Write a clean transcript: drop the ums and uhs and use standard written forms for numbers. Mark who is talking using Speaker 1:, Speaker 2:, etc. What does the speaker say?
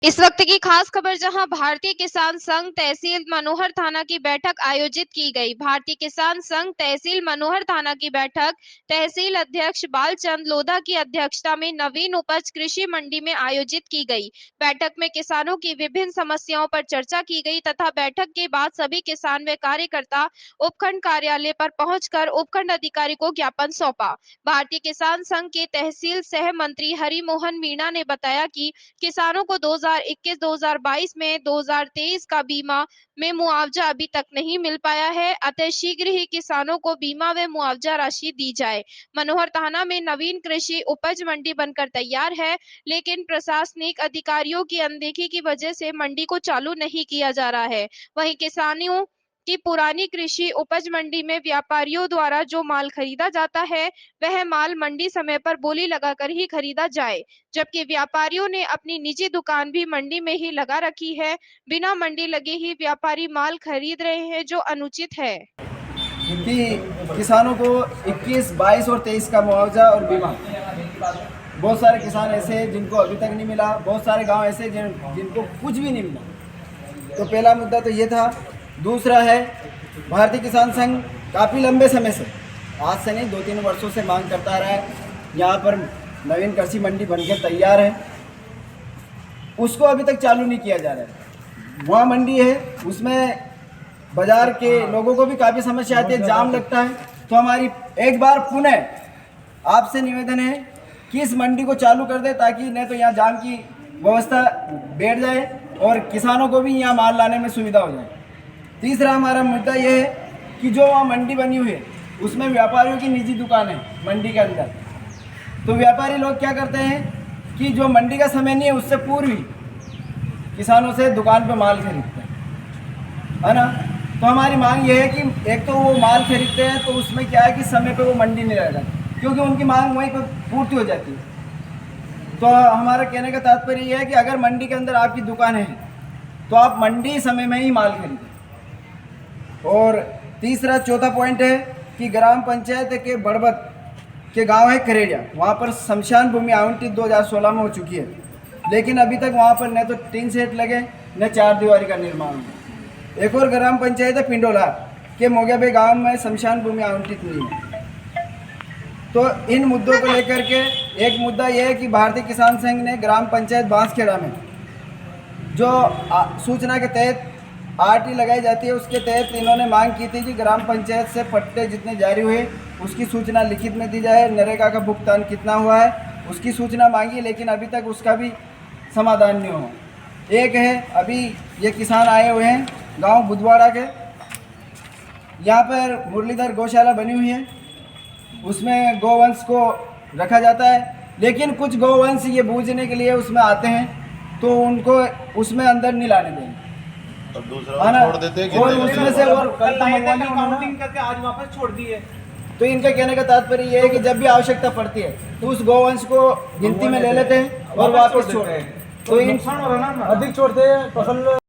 Speaker 1: इस वक्त की खास खबर जहां भारतीय किसान संघ तहसील मनोहर थाना की बैठक आयोजित की गई। भारतीय किसान संघ तहसील मनोहर थाना की बैठक तहसील अध्यक्ष बालचंद लोधा की अध्यक्षता में नवीन उपज कृषि मंडी में आयोजित की गई। बैठक में किसानों की विभिन्न समस्याओं पर चर्चा की गई तथा बैठक के बाद सभी किसान व कार्यकर्ता उपखंड कार्यालय पर पहुंचकर उपखंड अधिकारी को ज्ञापन सौंपा। भारतीय किसान संघ के तहसील सह मंत्री हरि मोहन मीणा ने बताया कि किसानों को 2021-2022 में 2023 का बीमा में मुआवजा अभी तक नहीं मिल पाया है, अतः शीघ्र ही किसानों को बीमा व मुआवजा राशि दी जाए। मनोहर थाना में नवीन कृषि उपज मंडी बनकर तैयार है, लेकिन प्रशासनिक अधिकारियों की अनदेखी की वजह से मंडी को चालू नहीं किया जा रहा है। वहीं किसानों की पुरानी कृषि उपज मंडी में व्यापारियों द्वारा जो माल खरीदा जाता है वह माल मंडी समय पर बोली लगाकर ही खरीदा जाए, जबकि व्यापारियों ने अपनी निजी दुकान भी मंडी में ही लगा रखी है। बिना मंडी लगे ही व्यापारी माल खरीद रहे हैं, जो अनुचित है।
Speaker 2: क्योंकि किसानों को 21, 22 और 23 का मुआवजा और बीमा, बहुत सारे किसान ऐसे हैं जिनको अभी तक नहीं मिला, बहुत सारे गांव ऐसे जिनको कुछ भी नहीं मिला। तो पहला मुद्दा तो ये था। दूसरा है, भारतीय किसान संघ काफ़ी लंबे समय से, आज से नहीं 2-3 वर्षों से मांग करता रहा है, यहाँ पर नवीन कृषि मंडी बनकर तैयार है, उसको अभी तक चालू नहीं किया जा रहा है। वहाँ मंडी है, उसमें बाजार के लोगों को भी काफ़ी समस्या आती है, जाम लगता है। तो हमारी एक बार पुनः आपसे निवेदन है कि इस मंडी को चालू कर दे, ताकि नहीं तो यहाँ जाम की व्यवस्था बैठ जाए और किसानों को भी यहाँ माल लाने में सुविधा हो जाए। तीसरा हमारा मुद्दा ये है कि जो वहाँ मंडी बनी हुई है उसमें व्यापारियों की निजी दुकान है मंडी के अंदर। तो व्यापारी लोग क्या करते हैं कि जो मंडी का समय नहीं है उससे पूर्व ही किसानों से दुकान पे माल खरीदते हैं, है ना। तो हमारी मांग ये है कि एक तो वो माल खरीदते हैं तो उसमें क्या है कि समय पे वो मंडी नहीं रह जाती, क्योंकि उनकी मांग वहीं पर पूर्ति हो जाती है। तो हमारा कहने का तात्पर्य ये है कि अगर मंडी के अंदर आपकी दुकान है तो आप मंडी समय में ही माल खरीदें। और तीसरा चौथा पॉइंट है कि ग्राम पंचायत के बड़बत के गांव है करेड़िया, वहाँ पर शमशान भूमि आवंटित 2016 में हो चुकी है, लेकिन अभी तक वहाँ पर न तो टीन सेट लगे न चार दीवारी का निर्माण हुआ। एक और ग्राम पंचायत है पिंडोला के मोगेबे गांव में शमशान भूमि आवंटित नहीं है। तो इन मुद्दों को लेकर के एक मुद्दा यह है कि भारतीय किसान संघ ने ग्राम पंचायत बांसखेड़ा में जो सूचना के तहत आरटी लगाई जाती है, उसके तहत इन्होंने मांग की थी कि ग्राम पंचायत से पट्टे जितने जारी हुए उसकी सूचना लिखित में दी जाए, नरेगा का भुगतान कितना हुआ है उसकी सूचना मांगी, लेकिन अभी तक उसका भी समाधान नहीं हुआ। एक है, अभी ये किसान आए हुए हैं गांव बुधवाड़ा के, यहाँ पर मुरलीधर गौशाला बनी हुई है, उसमें गौवंश को रखा जाता है, लेकिन कुछ गौवंश ये बूझने के लिए उसमें आते हैं तो उनको उसमें अंदर नहीं लाने देंगे
Speaker 3: और दूसरा छोड़ देते हैं
Speaker 2: और उसमें से और
Speaker 4: काउंटिंग करके आज वापस छोड़ दिए।
Speaker 2: तो इनका कहने का तात्पर्य ये है कि जब भी आवश्यकता पड़ती है तो उस गौवंश को गिनती में ले लेते हैं और वापस छोड़ देते हैं। तो नुकसान हो रहा है ना, अधिक छोड़ते हैं फसल